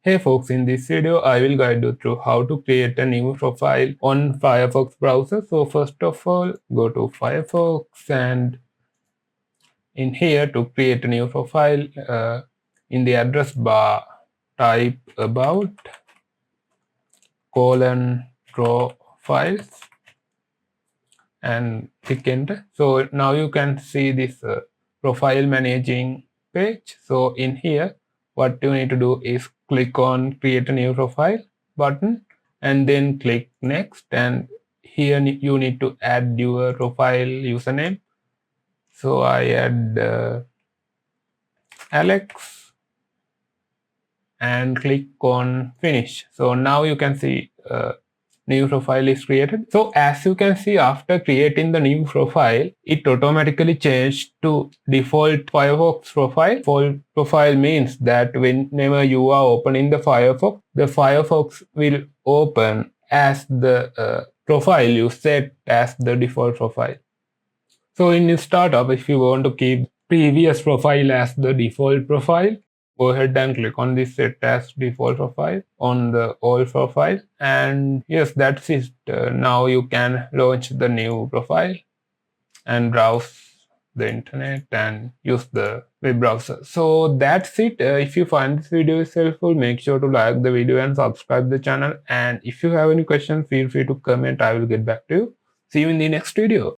Hey folks, in this video I will guide you through how to create a new profile on Firefox browser. So first of all, go to Firefox and in here to create a new profile, in the address bar type about profiles and click enter. So now you can see this profile managing page. So in here what you need to do is click on create a new profile button and then click next, and here you need to add your profile username. So I add Alex and click on finish. So now you can see new profile is created. So as you can see, after creating the new profile, it automatically changed to default Firefox profile. Default profile means that whenever you are opening the Firefox will open as the profile you set as the default profile. So in startup, if you want to keep previous profile as the default profile, go ahead and click on this set as default profile on the all profile, and yes, that's it. Now you can launch the new profile and browse the internet and use the web browser. So that's it. If you find this video is helpful, make sure to like the video and subscribe the channel, and if you have any questions, feel free to comment. I will get back to you. See you in the next video.